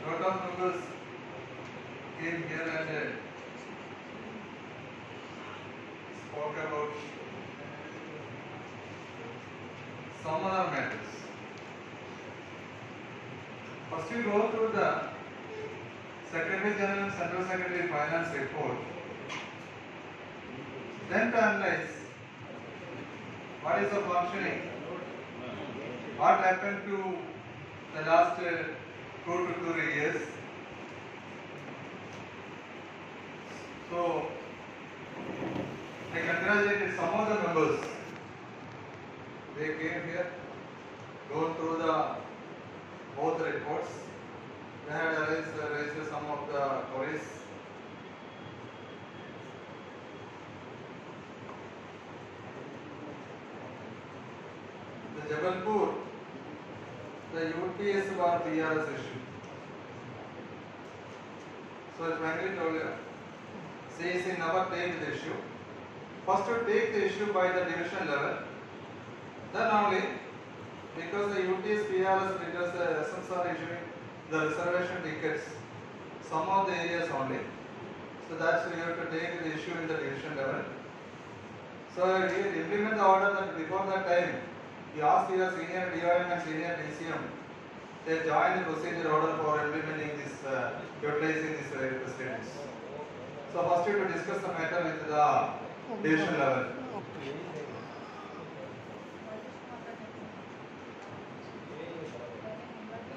lot of members came here and spoke about some other matters. First we go through the Secretary General and Central Secretary Finance report, then to analyze what is the functioning, what happened to the last 2 to 3 years. So I congratulated some of the members. They came here, go through both the reports. They had raised some of the queries. The Jabalpur, the UTS or PRS issue. So as Mangali told you, CEC never take the issue. First to take the issue by the division level, then only, because the UTS PRS, because the SMs are issuing the reservation tickets, some of the areas only. So that's why you have to take the issue in the division level. So you implement the order that before that time, you ask your senior DIM and senior DCM, they join the procedure order for implementing this, utilizing these facilities. So first you have to discuss the matter with the division level.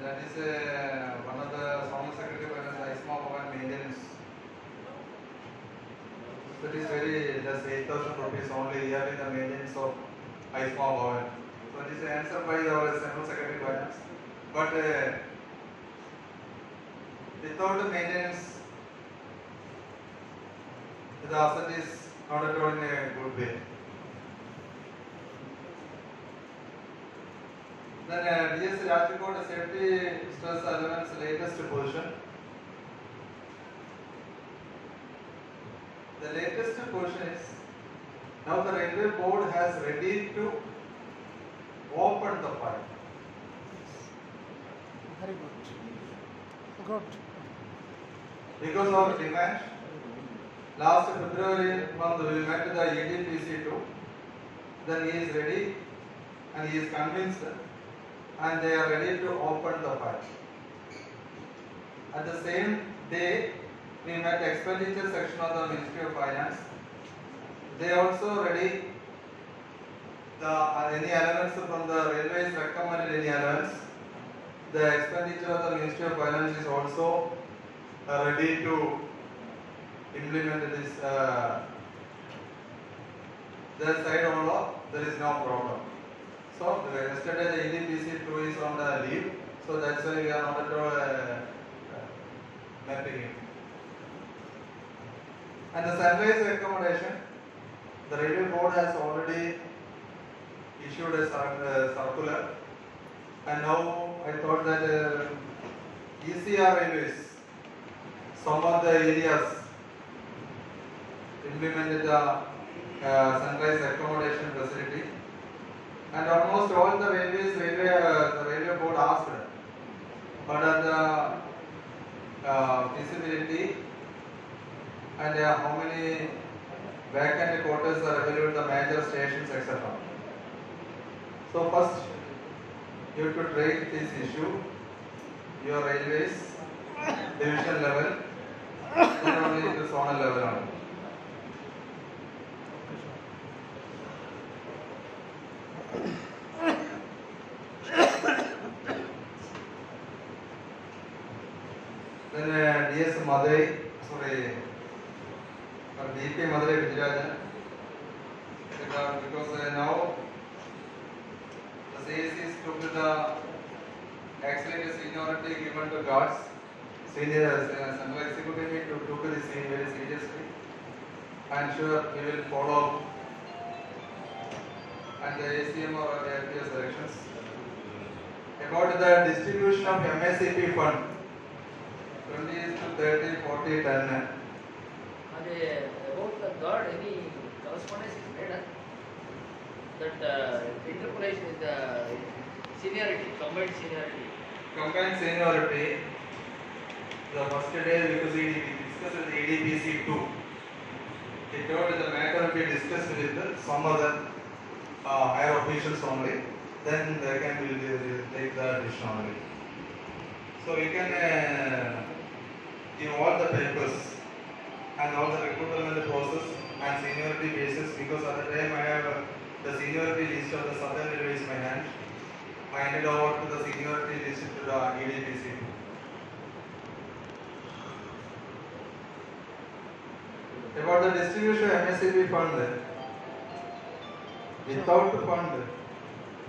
That is one of the former secretary finance, ISMA Bhavan maintenance. So it is very less, 8,000 rupees only yearly the maintenance of ISMA Bhavan. So it is answered by our central secretary finance. But without the maintenance, the asset is not at all in a good way. Then DS Rajkot safety stress allowance latest position. The latest position is now the railway board has ready to open the file. Very good. Good. Because of demand, last February month we met the EDPC2. Then he is ready and he is convinced and they are ready to open the file. At the same day, we met expenditure section of the Ministry of Finance. They also ready any allowance from the railways recommended any allowance. The expenditure of the Ministry of Finance is also ready to implement this. Their side also there is no problem. So yesterday the EDPC2 is on the leave, so that's why we are not at all mapping it. And the sunrise accommodation, the railway board has already issued a circular, and now I thought that ECR railways, some of the areas implemented the sunrise accommodation facility. And almost all the railways, the railway board asked what are the feasibility and how many vacant quarters are available at the major stations, etc. So first, you have to treat this issue, your railways, division level, then only the zonal level only. Then DS Madurai, DP Madurai Vijayarajan, because now the CACs took the accelerated seniority given to guards, senior central executive took this very seriously. I am sure we will follow and the ACM or the FPS elections. About the distribution of MSCP fund, 20 to 30, 40, 10. About the guard, any correspondence is made that interpolation is the seniority, combined seniority. combined seniority, the first day because we discussed with the EDPC 2. He told the matter will be discussed with some other higher officials only. Then they can will take the decision only. So you can give all the papers and all the recruitment process and seniority basis, because at the time I have the seniority list of the Southern Railway in my hand. I handed over to the seniority list to the EDPC. About the distribution of MSCP fund, without fund,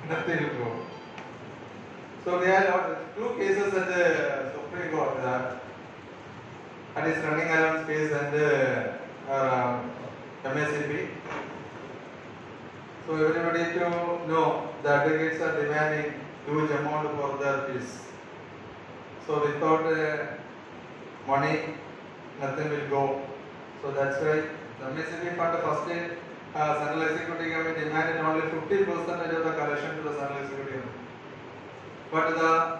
nothing will go. So there are two cases at the Supreme Court that is running around space and MSCP. So everybody to know the advocates are demanding huge amount for their fees. So without money, nothing will go. So that's why the MSCP fund first day Central Executive Committee demanded only 50% of the collection to the Central Executive Committee. But the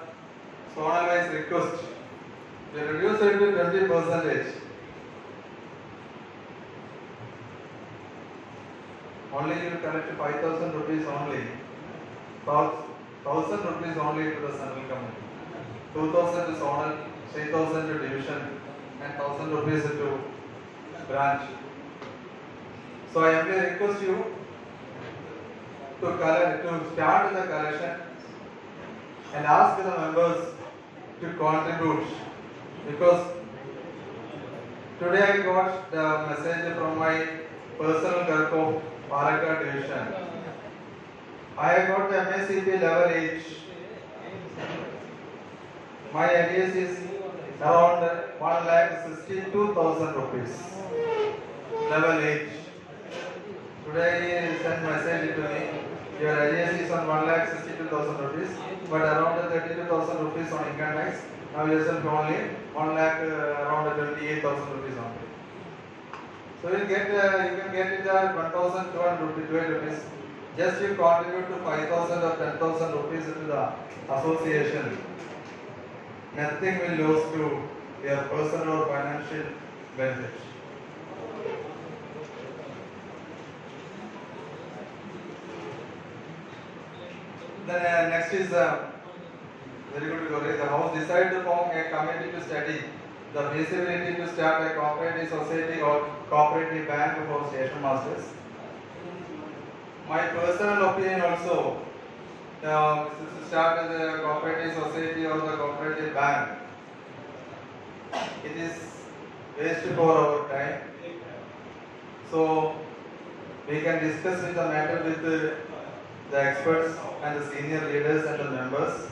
zonal wise request, they reduced it to 20%. Only you will collect 5,000 rupees only. 1,000 rupees only to the Central Committee. 2,000 to zonal, 3,000 to division, and 1,000 rupees to branch. So I only request you to start the collection and ask the members to contribute, because today I got the message from my personal clerk of Palakkad division. I got the MSCP level H. My arrears is around 1,62,000 rupees. Level H. Today he sent message to me. Your arrears is on 1,62,000 rupees, but around 32,000 rupees on income tax. Now you sent only 1,00,000 around 28,000 rupees only. So you can get it at 1,200 rupees. Just you contribute to 5,000 or 10,000 rupees to the association. Nothing will lose to your personal or financial benefit. Then next is very good story. The House decided to form a committee to study the feasibility to start a cooperative society or cooperative bank for station masters. My personal opinion also, to start the cooperative society or the cooperative bank, it is waste for our time. So we can discuss with the matter with the experts and the senior leaders and the members.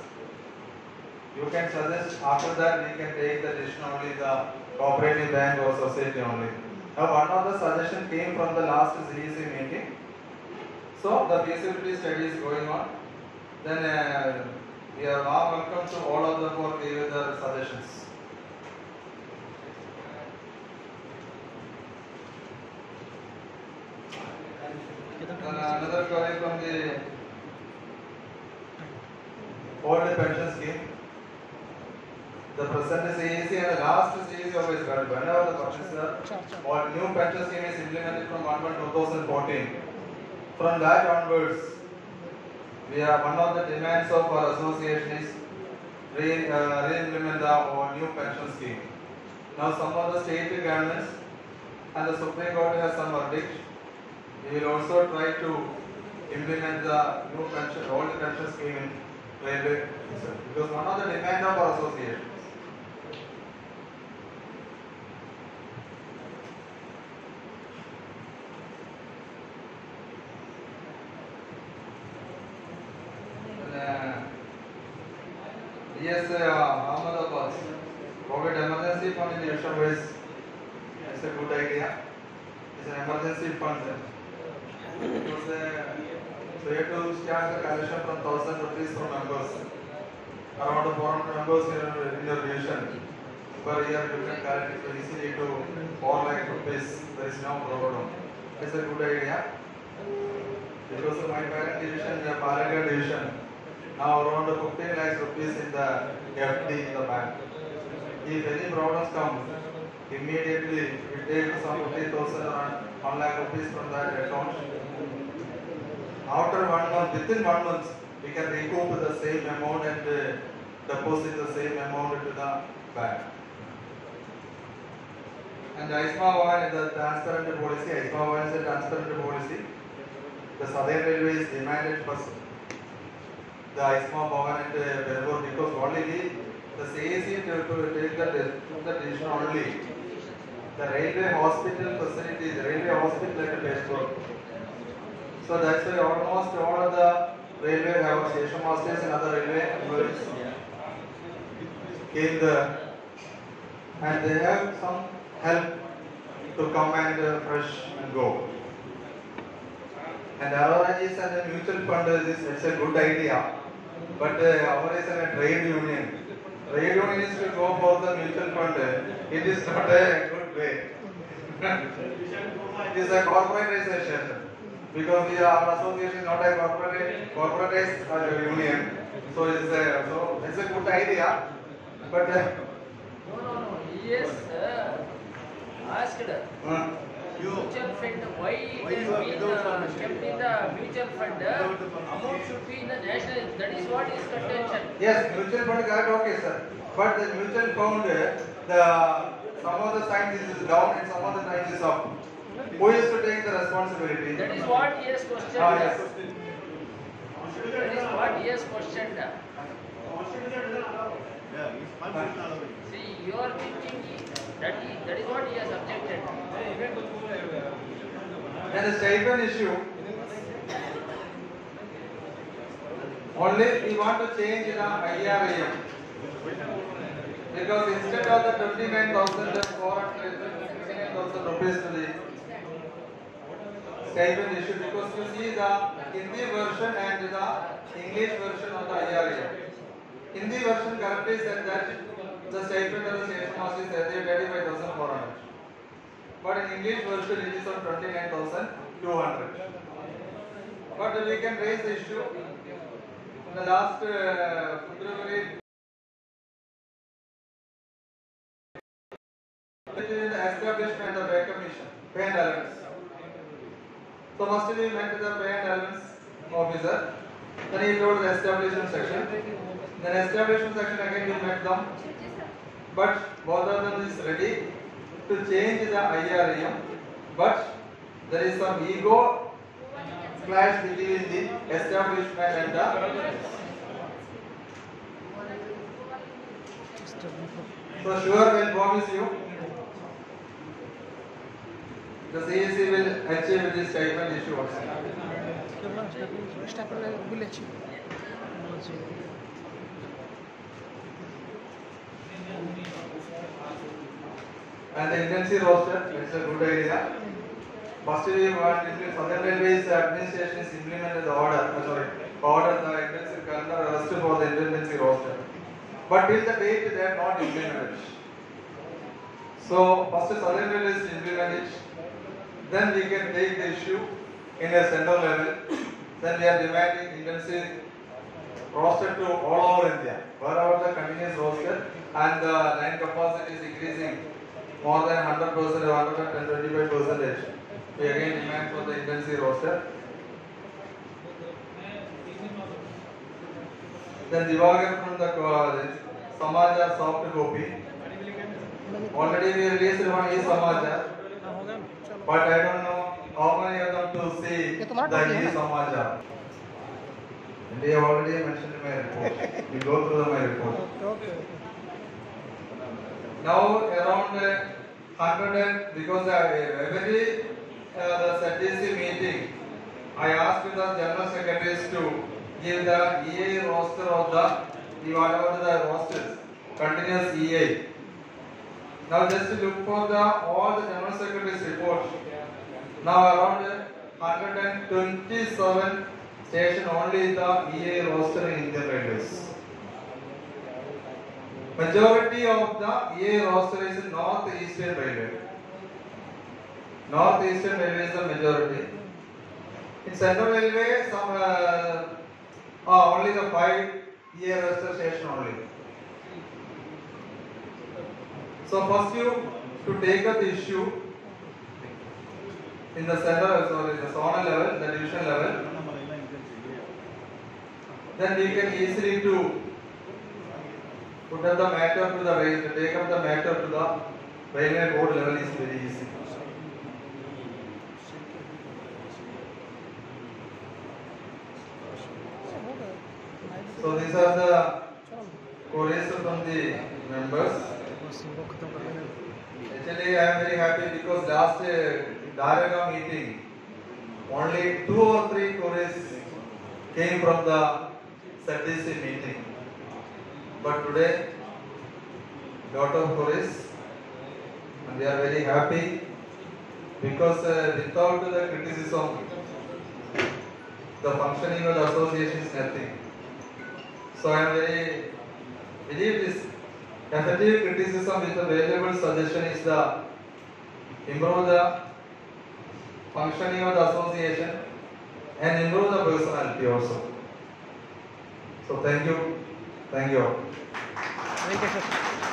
You can suggest, after that we can take the decision only the cooperative bank or society only. Now one of the suggestion came from the last CEC meeting. So the feasibility study is going on. Then we are now welcome to all of them for giving the suggestions. Then another query from the old pension scheme. The present CEC and the last CEC always got whenever the pension or new pension scheme is implemented from 1/1/2014. From that onwards, we are one of the demands of our association is re-implement the new pension scheme. Now some of the state governments and the Supreme Court has some verdict. We will also try to implement the new pension, old pension scheme in railway, because one of the demands of our association. Yes, Ahmedabad COVID emergency fund in the National Ways is a good idea. It's an emergency fund. Because so you have to start the collection from 1,000 rupees from members. Around 400 members in your division. Per year you can collect it easily to 4 lakh rupees. There is no problem. It's a good idea. Because of my parent division, the Palakkad division, now around 15 lakhs rupees in the FD in the bank. If any problems come, immediately we take some 50,000 or 1 lakh rupees from that account. After 1 month, within 1 month, we can recoup the same amount and deposit the same amount to the bank. And ISMA 1 is a transparent policy. ISMA 1 is a transparent policy. The Southern Railway is demanded first the ISMA Bhavan and Belur because only the CAC to take the decision only. The railway hospital facilities, railway hospital at Belur. So that's why almost all of the railway have station masters and other railway employees came there, and they have some help to come and fresh and go. And Aroranjis and the mutual fund it's a good idea, but our is a trade union. Trade union is to go for the mutual fund. It is not a good way. It is a corporatization because we are association not a corporatized union. So it's a good idea, but No. He has asked mutual fund why it has been kept in the mutual fund. Amount should be in the national. That is what is contention. yes, mutual fund got okay, sir. But the mutual fund, some of the times it is down and some of the times it is up. Who is to take the responsibility? That is what he has questioned. Yes. That is what he has questioned. See, you are thinking that is what he has objected. And the stipend issue, only we want to change the IRAM. Because instead of the 29,469,000 rupees to the stipend issue, because you see the Hindi version and the English version of the IRAM. Hindi version currently said that the stipend of the station master is 35,400. But in English version it is on 29,200. But we can raise the issue. In the last February, the establishment of pay commission, pay and allowance. So first we met the pay and allowance officer. Then he told the establishment section. Then establishment section again we met them. But both of them is ready to change the IRAM. But there is some ego clash between the establishment and the. So sure will promise you the CAC will achieve this stipend issue also. And the intensive roster, it's a good idea. First we want Southern Railways administration is implemented the order the intensive calendar arrest for the intensive roster. But till the date they are not implemented. So first Southern Railways implement it, then we can take the issue in a central level. Then we are demanding intensive roster to all over India, wherever the continuous roster and the line capacity is increasing more than 100% or 125%. We again demand for the intensive roster. Then Divagar from the Samaja soft copy. Already we released one e-Samaja, but I don't know how many of them to see the e-Samaja. They have already mentioned in my report. We go through my report. Now around 100, because every the ZDC meeting, I asked the general secretaries to give the EA roster of the whatever the rosters, continuous EA. Now just look for all the general secretaries report. Now around 127 station only the EA roster in Indian Railways. Majority of the EA roster is in North Eastern Railway. North Eastern Railway is the majority. In Central Railway, some Only the 5-year registration only. So first you to take up the issue in the center, sorry, the zonal level, the division level. Then we can easily to put up the matter to the rail, take up the matter to the railway board level is very easy. So these are the queries from the members. Actually, I am very happy because last Daraga meeting, only 2 or 3 queries came from the ZDC meeting. But today, lot of queries, and we are very happy because without the criticism, the functioning of the association is nothing. So I am very believe this effective criticism with a valuable suggestion is the improve the functioning of the association and improve the personality also. So thank you all. Thank you, sir.